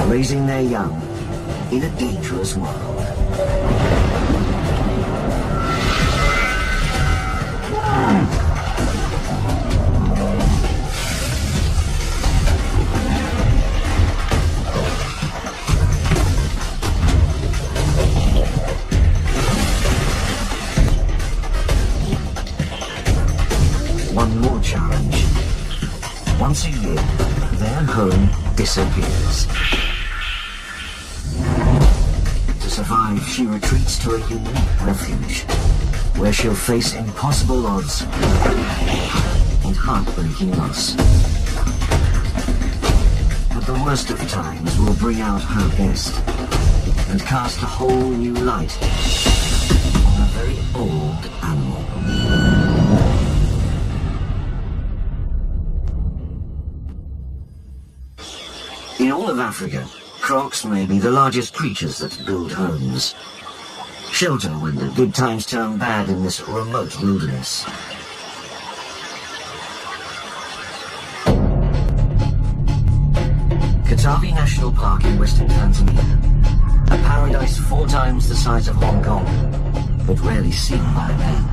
raising their young in a dangerous world. One more challenge. Once a year, their home disappears. To survive, she retreats to a unique refuge, where she'll face impossible odds and heartbreaking loss. But the worst of times will bring out her best and cast a whole new light on a very old animal. In all of Africa, crocs may be the largest creatures that build homes. Shelter when the good times turn bad in this remote wilderness. Katavi National Park in western Tanzania. A paradise 4 times the size of Hong Kong, but rarely seen by man.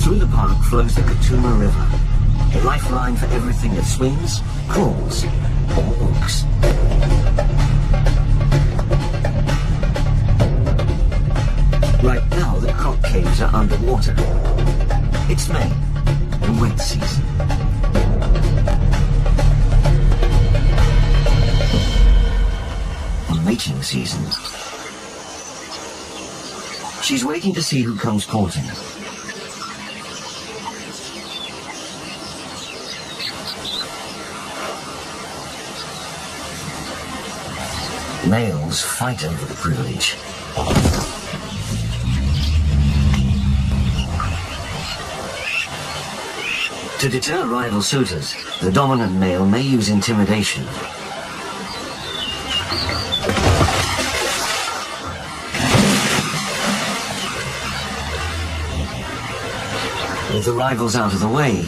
Through the park flows the Katuma River, a lifeline for everything that swims, crawls, or walks. Right now, the croc caves are underwater. It's May, the wet season. The mating season. She's waiting to see who comes courting. Males fight over the privilege. To deter rival suitors, the dominant male may use intimidation. With the rivals out of the way,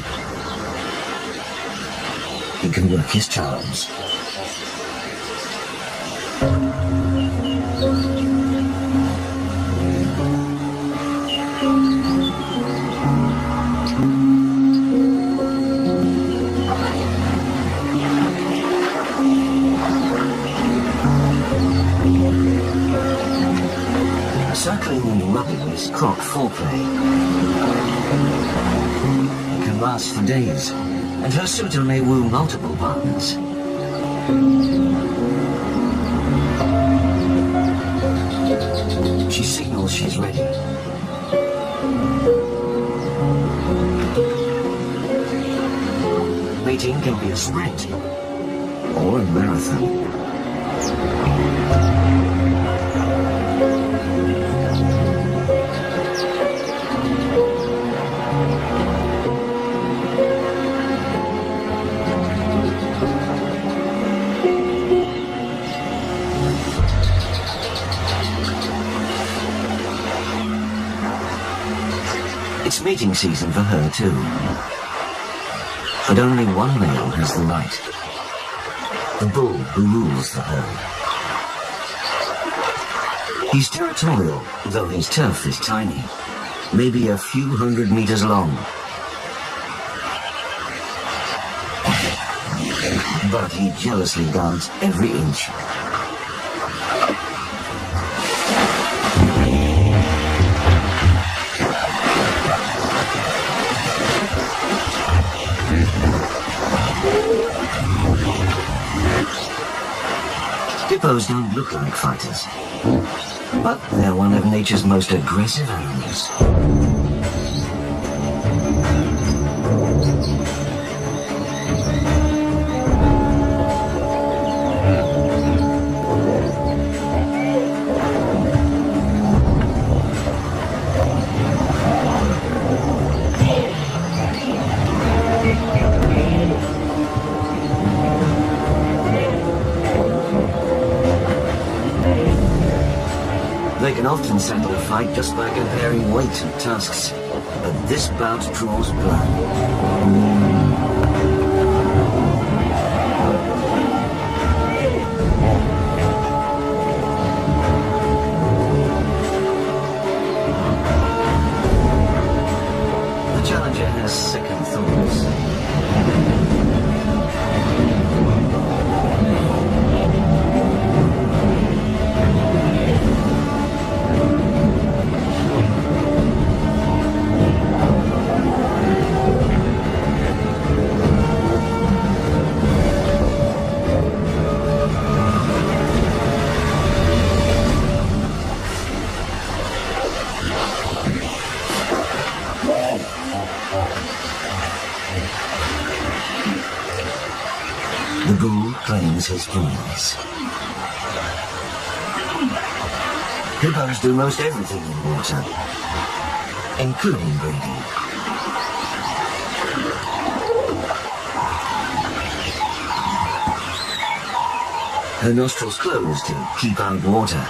he can work his charms. Circling and rubbing is croc foreplay. It can last for days, and her suitor may woo multiple partners. She signals she's ready. Mating can be a sprint or a marathon. It's mating season for her too. But only one male has the right. The bull who rules the herd. He's territorial, though his turf is tiny, maybe a few hundred meters long. But he jealously guards every inch. Hippos don't look like fighters, but they're one of nature's most aggressive animals. They can often settle a fight just by comparing weight and tusks. but this bout draws blood. The challenger has second thoughts. The bull claims his prize. Hippos do most everything in water, including breeding. Her nostrils close to keep out water.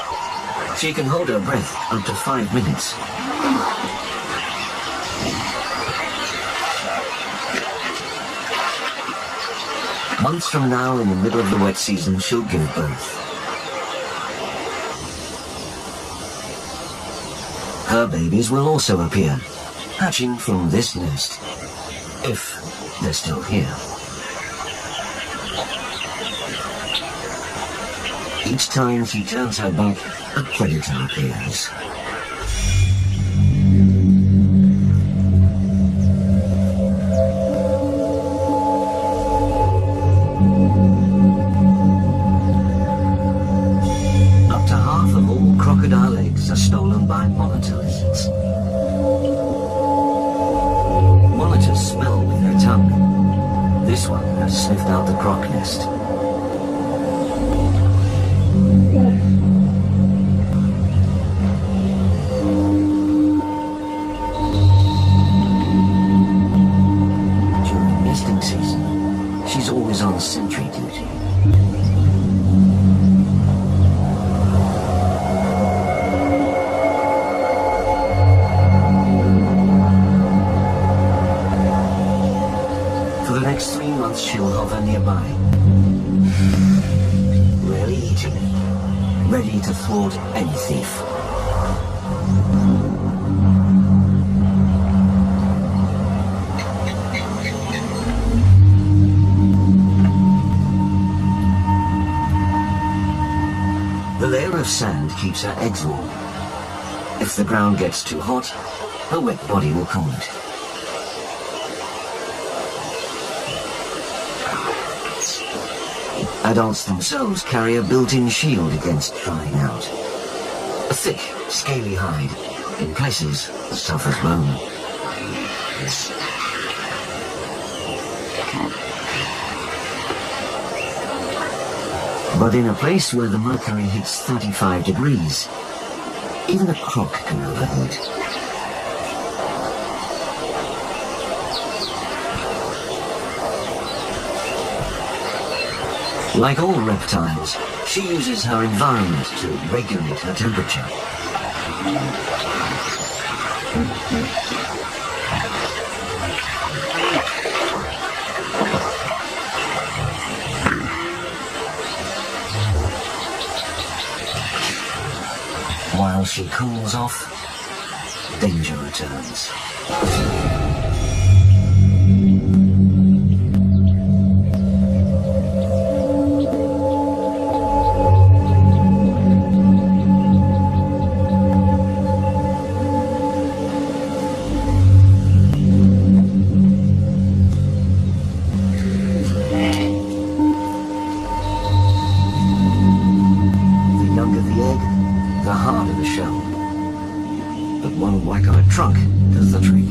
She can hold her breath up to 5 minutes. Months from now, in the middle of the wet season, she'll give birth. Her babies will also appear, hatching from this nest, if they're still here. Each time she turns her back, a predator appears. Crocodile eggs are stolen by monitor lizards. Monitors smell with their tongue. This one has sniffed out the croc nest. During nesting season, she's always on sentry duty. For the next 3 months, she'll hover nearby, rarely eating, ready to thwart any thief. The layer of sand keeps her eggs warm. If the ground gets too hot, her wet body will cool it. Adults themselves carry a built-in shield against drying out. A thick, scaly hide, in places as tough as bone. But in a place where the mercury hits 35 degrees, even a croc can overheat. Like all reptiles, she uses her environment to regulate her temperature. While she cools off, danger returns. The harder the shell, but one whack on a trunk does the trick.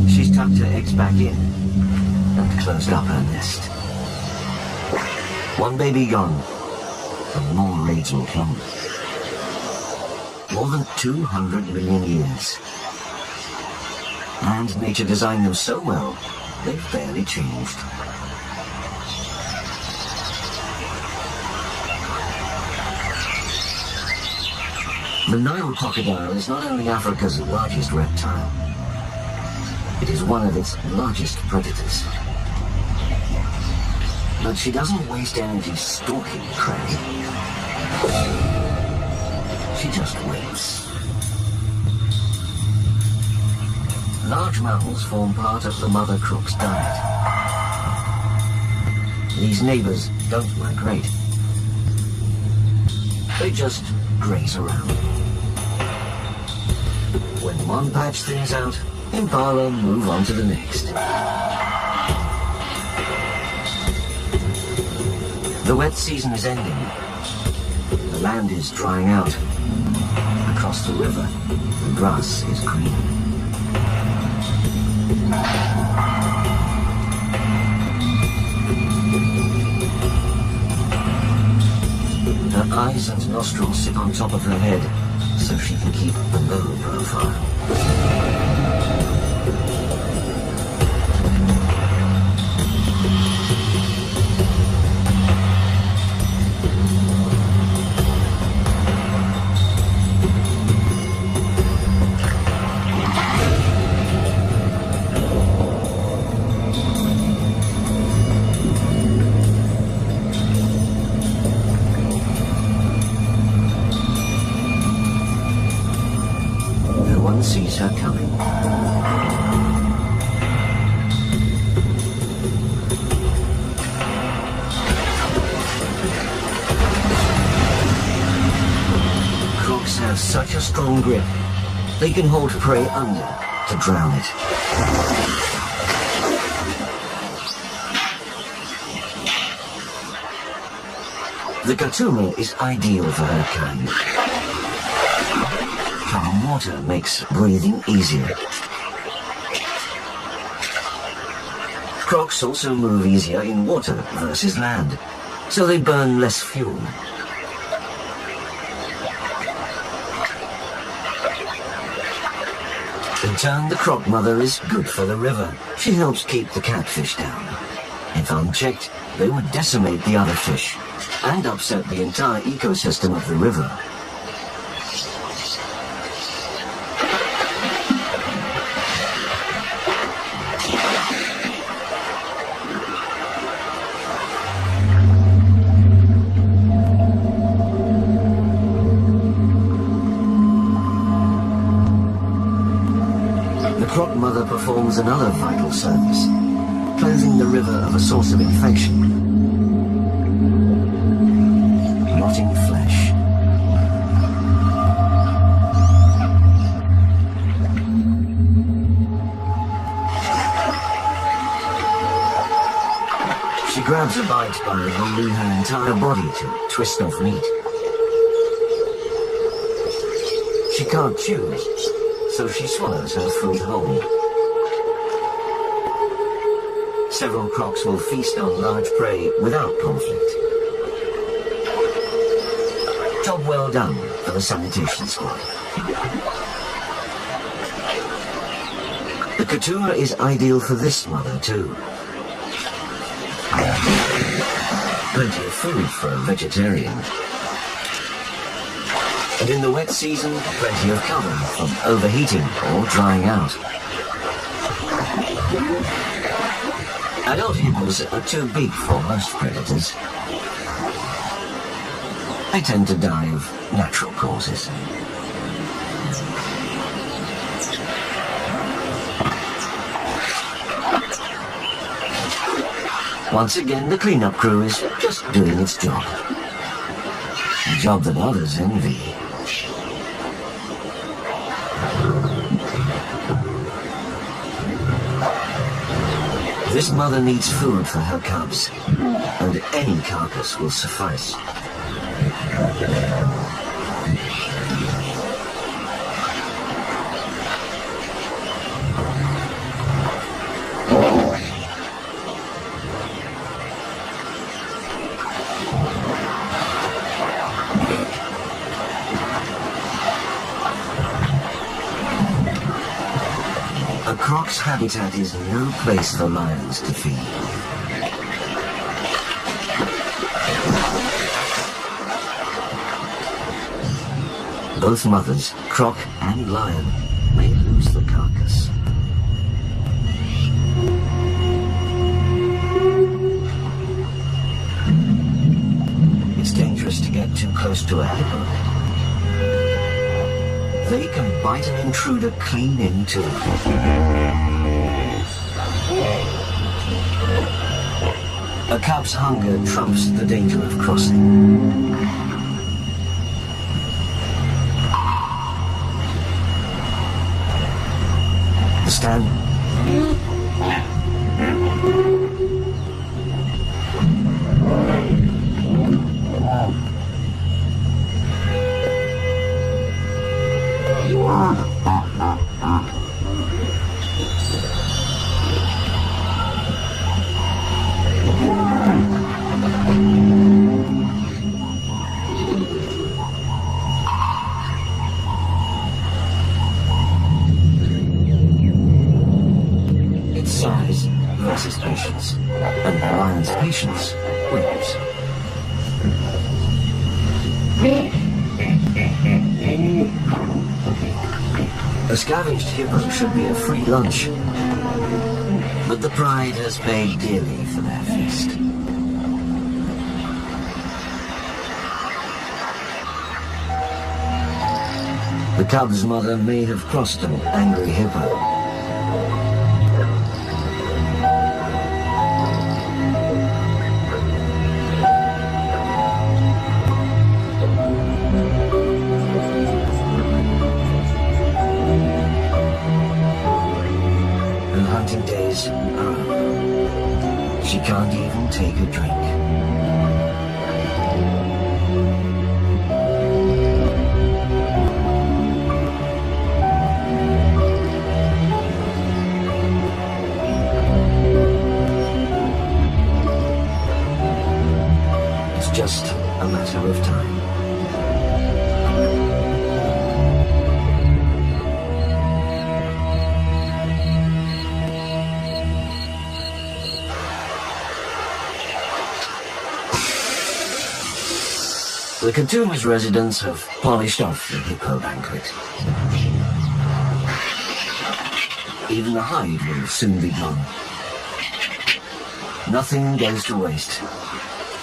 She's tucked her eggs back in and closed up her nest. One baby gone, and more raids will come. More than 200 million years. And nature designed them so well, they've barely changed. The Nile crocodile is not only Africa's largest reptile, it is one of its largest predators. But she doesn't waste energy stalking prey. She just waits. Large mammals form part of the mother croc's diet. These neighbors don't migrate. They just graze around. When one patch thins out, impala move on to the next. The wet season is ending. The land is drying out. Across the river, the grass is green. Her eyes and nostrils sit on top of her head, so she can keep a low profile. Sees her coming. Crocs have such a strong grip, they can hold prey under to drown it. The Katuma is ideal for her kind. Calm water makes breathing easier. Crocs also move easier in water versus land, so they burn less fuel. In turn, the croc mother is good for the river. She helps keep the catfish down. If unchecked, they would decimate the other fish and upset the entire ecosystem of the river. The croc mother performs another vital service, cleansing the river of a source of infection. Rotting flesh. She grabs a bite by holding her entire body to twist off meat. She can't chew, so she swallows her food whole. Several crocs will feast on large prey without conflict. Job well done for the sanitation squad. The Katuma is ideal for this mother too. Plenty of food for a vegetarian. And in the wet season, plenty of cover from overheating or drying out. Adult hippos are too big for most predators. They tend to die of natural causes. Once again, the cleanup crew is just doing its job. A job that others envy. This mother needs food for her cubs, and any carcass will suffice. croc's habitat is no place for lions to feed. Both mothers, croc and lion, may lose the carcass. It's dangerous to get too close to a hippo. They can bite an intruder clean in two. A cub's hunger trumps the danger of crossing. The stand. Its size versus patience, and the lion's patience wins. A scavenged hippo should be a free lunch, but the pride has paid dearly for their feast. The cub's mother may have crossed an angry hippo. Hunting days are over. She can't even take a drink. It's just a matter of time. The Katuma's residents have polished off the hippo banquet. Even the hide will soon be gone. Nothing goes to waste,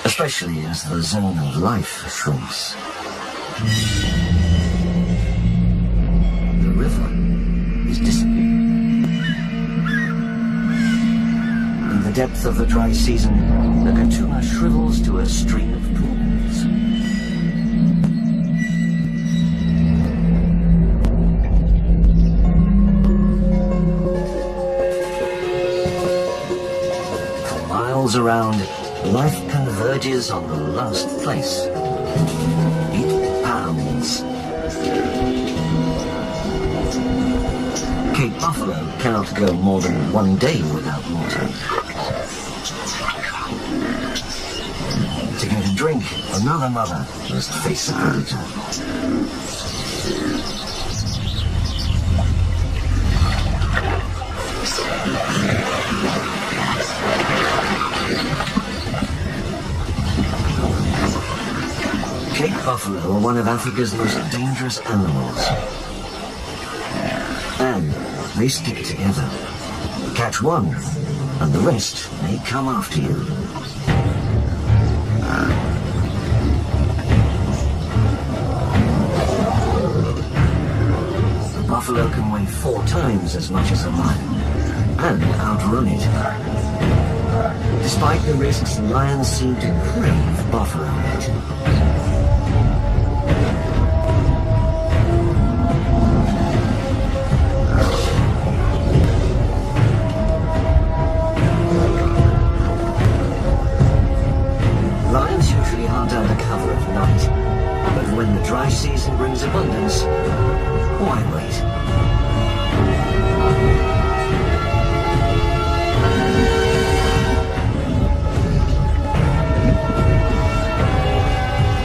especially as the zone of life shrinks. The river is disappearing. In the depth of the dry season, the Katuma shrivels to a stream of pools. Around, life converges on the last place. It pounds. Cape Buffalo cannot go more than one day without water. To get a drink, another mother must face the predator. Cape buffalo are one of Africa's most dangerous animals. And they stick together. Catch one, and the rest may come after you. The buffalo can weigh 4 times as much as a lion, and outrun it. Despite the risks, lions seem to crave buffalo meat. Lions usually hunt under cover at night, but when the dry season brings abundance, why wait?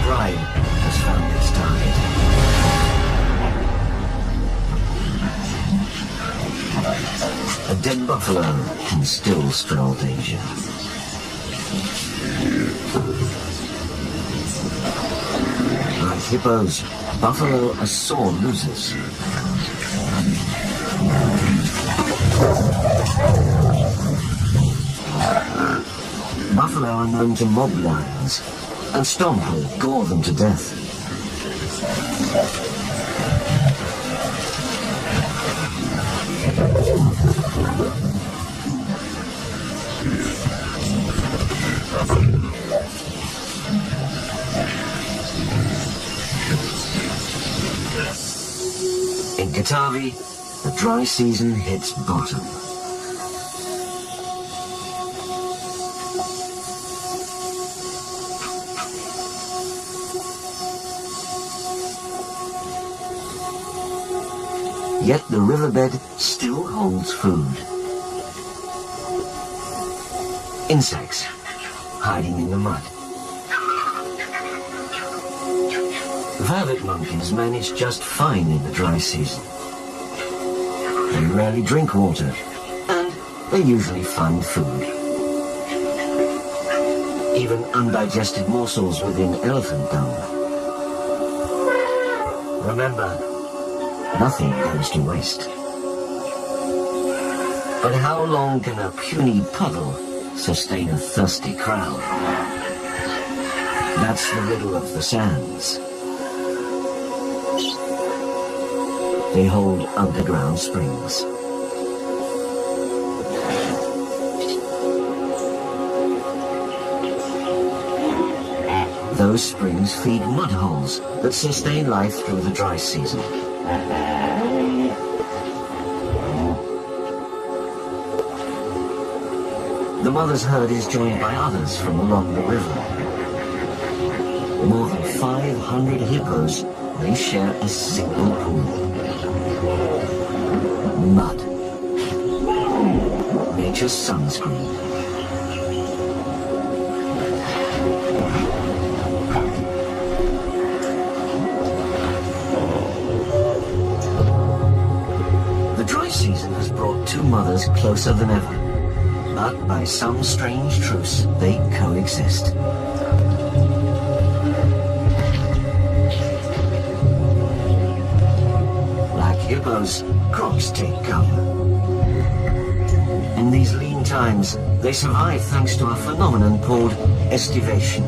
Pride has found its target. dead buffalo can still spell danger. Like hippos, buffalo are sore losers. Buffalo are known to mob lions and stomp or gore them to death. In Katavi, the dry season hits bottom. Yet the riverbed still holds food. Insects hiding in the mud. Vervet monkeys manage just fine in the dry season. They rarely drink water, and they usually find food. Even undigested morsels within elephant dung. Remember, nothing goes to waste. But how long can a puny puddle sustain a thirsty crowd? That's the riddle of the sands. They hold underground springs. Those springs feed mud holes that sustain life through the dry season. The mother's herd is joined by others from along the river. More than 500 hippos, they share a single pool. Mud. Nature's sunscreen. The dry season has brought two mothers closer than ever. But by some strange truce, they coexist. Like hippos, crocs take cover. In these lean times, they survive thanks to a phenomenon called estivation,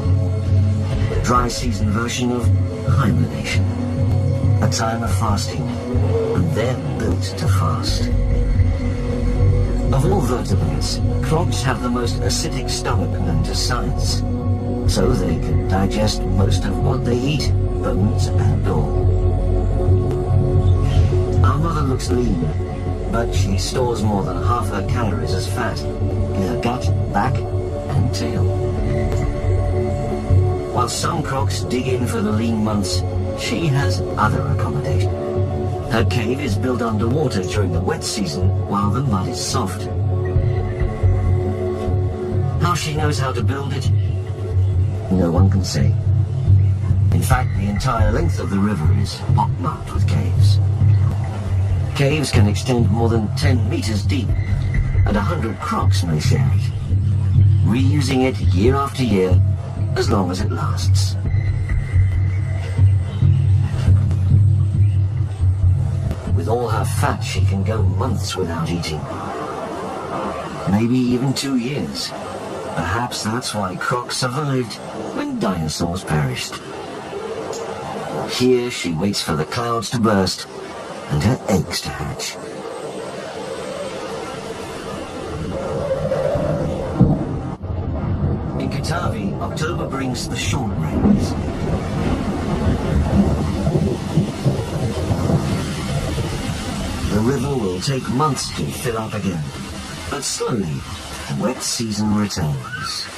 the dry season version of hibernation, a time of fasting, and they're built to fast. Of all vertebrates, crocs have the most acidic stomach known to science, so they can digest most of what they eat, bones and all. Our mother looks lean, but she stores more than half her calories as fat in her gut, back and tail. While some crocs dig in for the lean months, she has other accommodation. Her cave is built underwater during the wet season while the mud is soft. How she knows how to build it, no one can say. In fact, the entire length of the river is pockmarked with caves. Caves can extend more than 10 meters deep, and 100 crocs may share it, reusing it year after year as long as it lasts. With all her fat, she can go months without eating. Maybe even 2 years. Perhaps that's why crocs survived when dinosaurs perished. Here she waits for the clouds to burst and her eggs to hatch. In Katavi, October brings the short rains. The river will take months to fill up again, but slowly, the wet season returns.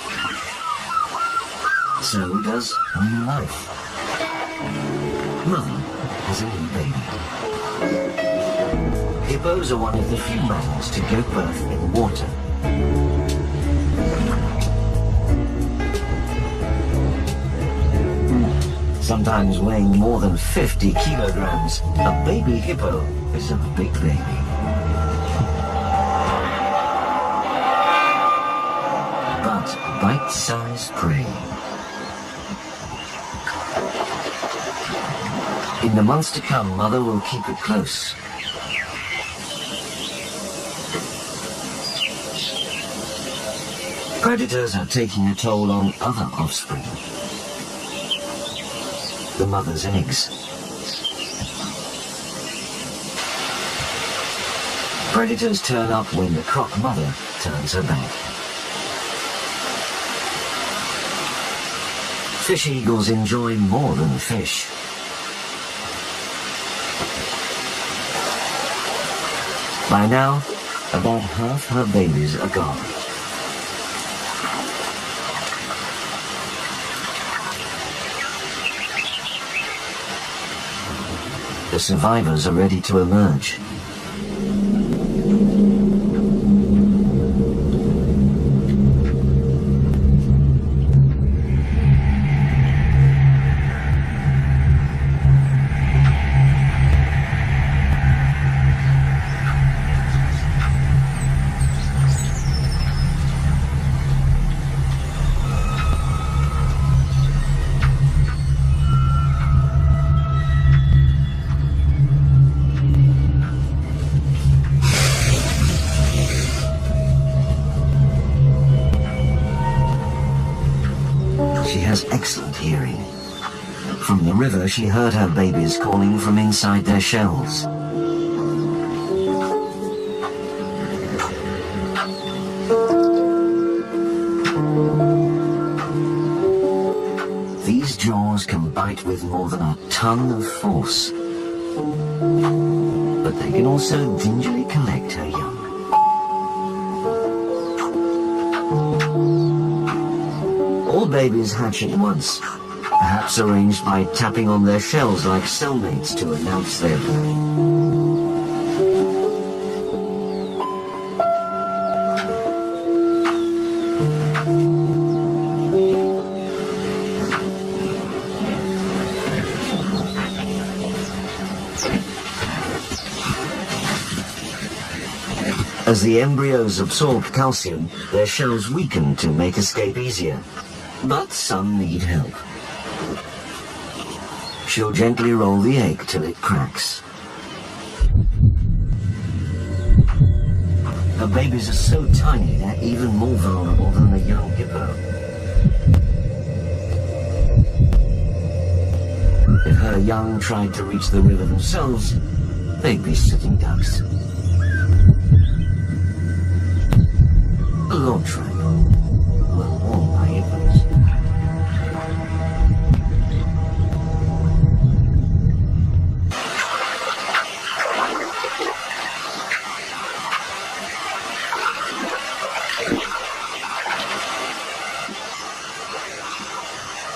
So does new life. Mother has a new baby. Hippos are one of the few mammals to give birth in water. Sometimes weighing more than 50 kilograms, a baby hippo is a big baby. bite-sized prey. In the months to come, Mother will keep it close. Predators are taking a toll on other offspring. The mother's eggs. Predators turn up when the croc mother turns her back. Fish eagles enjoy more than fish. By now, about half her babies are gone. The survivors are ready to emerge. She has excellent hearing. From the river, she heard her babies calling from inside their shells. These jaws can bite with more than a ton of force, but they can also gingerly collect her young. All babies hatch at once, perhaps arranged by tapping on their shells like cellmates to announce their birth. As the embryos absorb calcium, their shells weaken to make escape easier. But some need help. She'll gently roll the egg till it cracks. Her babies are so tiny they're even more vulnerable than the young hippo. If her young tried to reach the river themselves, they'd be sitting ducks. A log track, well worn by hippos.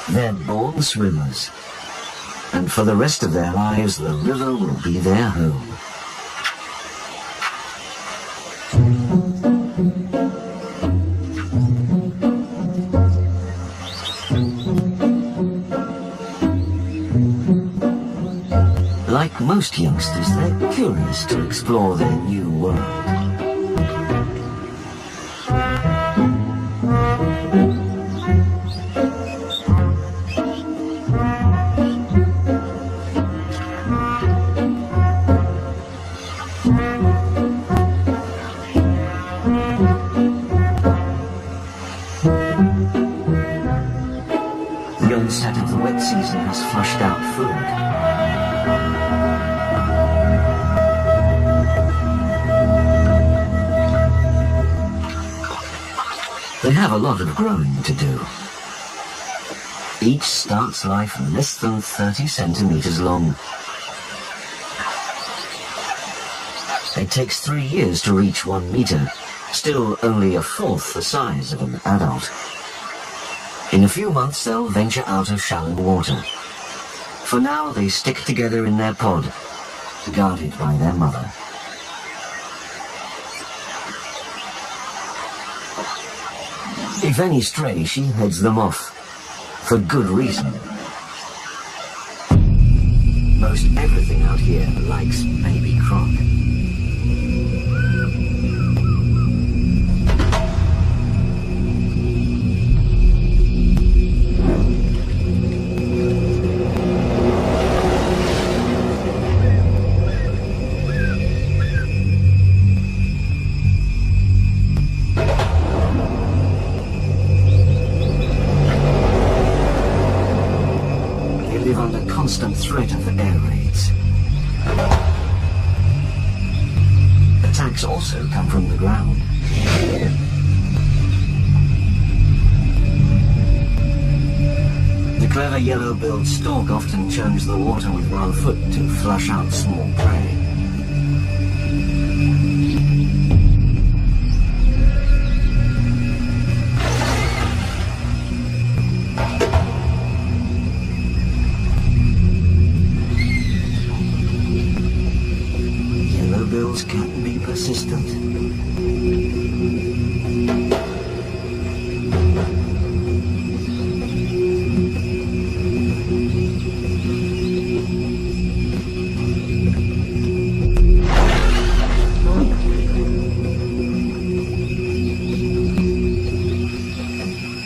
They're born swimmers, and for the rest of their lives the river will be their home. Like most youngsters, they're curious to explore their new world. The onset of the wet season has flushed out food. They have a lot of growing to do. Each starts life less than 30 centimeters long. It takes 3 years to reach 1 meter, still only a fourth the size of an adult. In a few months they'll venture out of shallow water. For now they stick together in their pod, guarded by their mother. If any stray, she heads them off, for good reason. Most everything out here likes baby croc. also come from the ground. The clever yellow-billed stork often churns the water with one foot to flush out small prey. Yellow-bills can be persistent.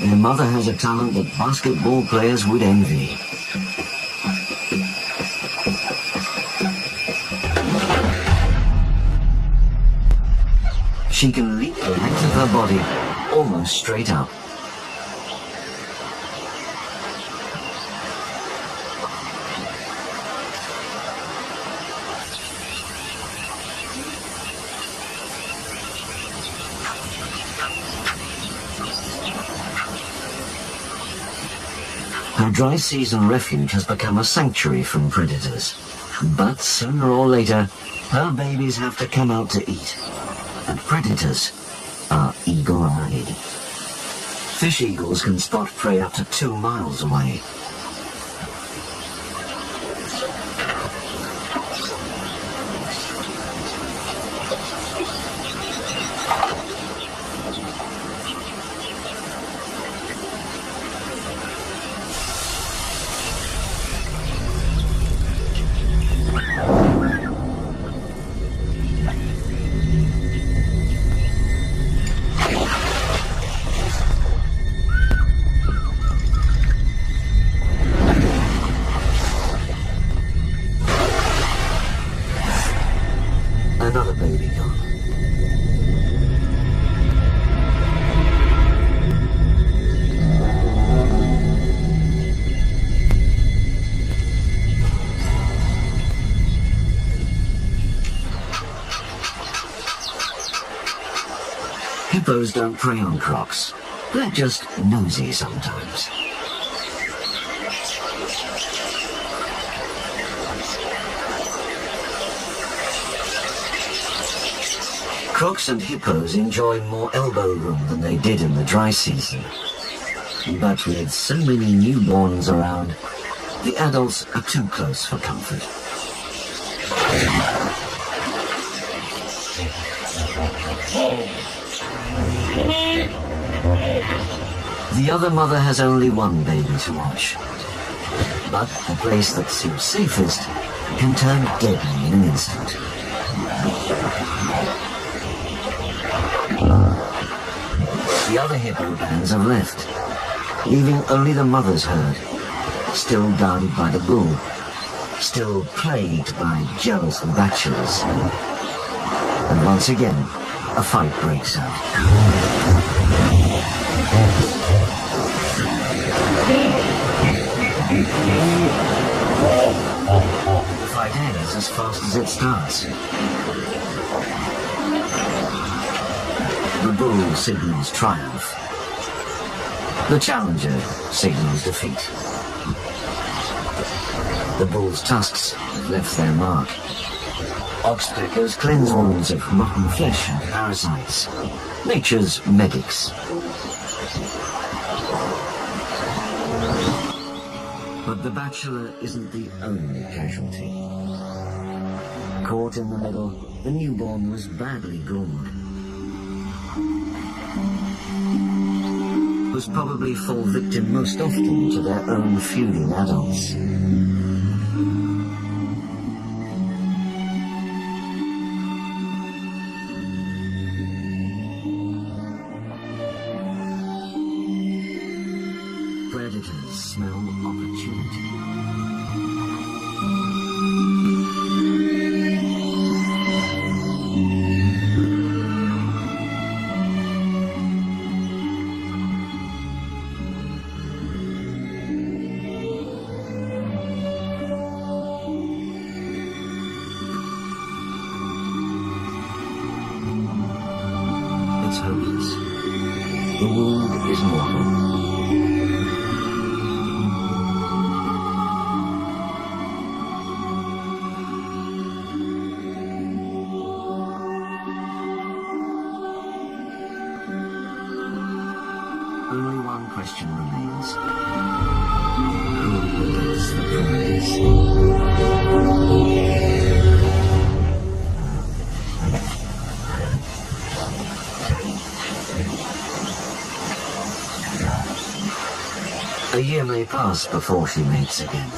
Their mother has a talent that basketball players would envy. She can leap the length of her body almost straight up. Her dry season refuge has become a sanctuary from predators. But sooner or later, her babies have to come out to eat. And predators are eagle-eyed. Fish eagles can spot prey up to 2 miles away. Another baby gone. Hippos don't prey on crocs. They're just nosy sometimes. Crocs and hippos enjoy more elbow room than they did in the dry season. But with so many newborns around, the adults are too close for comfort. The other mother has only one baby to watch. But the place that seems safest can turn deadly in an instant. The other hippo bands have left, leaving only the mother's herd, still guarded by the bull, still plagued by jealous bachelors. And once again, a fight breaks out. The fight ends as fast as it starts. The bull signals triumph. The challenger signals defeat. The bull's tusks have left their mark. Oxpeckers cleanse wounds of rotten flesh and parasites. Nature's medics. But the bachelor isn't the only casualty. Caught in the middle, the newborn was badly gored. Was probably fall victim most often to their own feuding adults. Predators smell opportunity. The wound is mortal. Only one question remains. Who gets the prize? A year may pass before she mates again.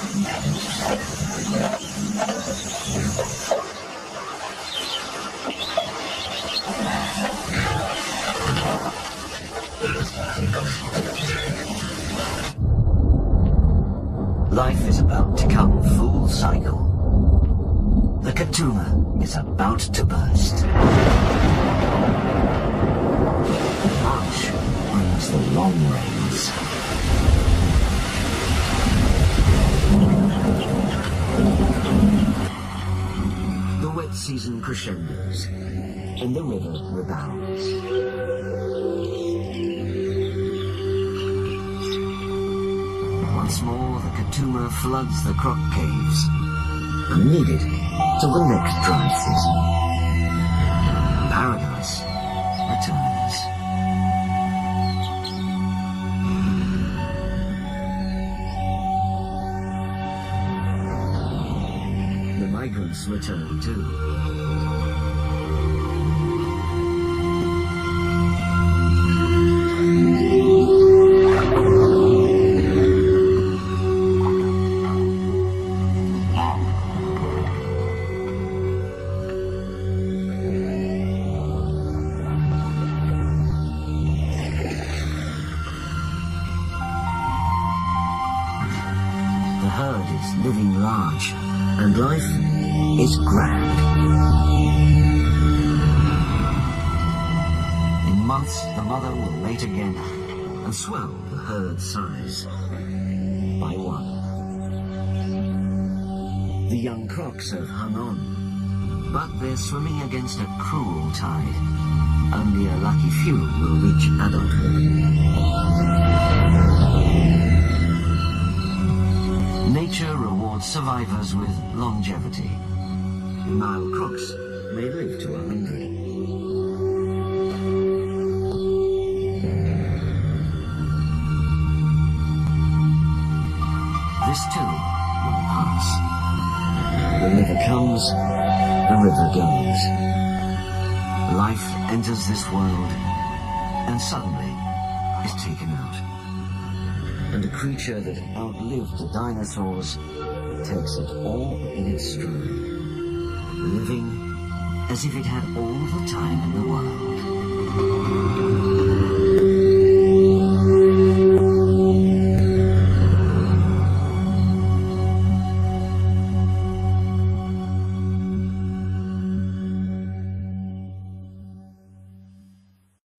Life is about to come full cycle. The Katuma is about to burst. March brings the long rains. The wet season crescendos, and the river rebounds. Once more, the Katuma floods the croc caves, unneeded till the next dry season. Paradise returns. The migrants return too. The herd is living large, and life is grand. In months, the mother will mate again and swell the herd size by one. The young crocs have hung on, but they're swimming against a cruel tide. Only a lucky few will reach adulthood. Nature rewards survivors with longevity. Nile crocs may live to 100. This too will pass. The river comes, the river goes. Life enters this world and suddenly is taken out. And a creature that outlived the dinosaurs takes it all in its stride, living as if it had all the time in the world.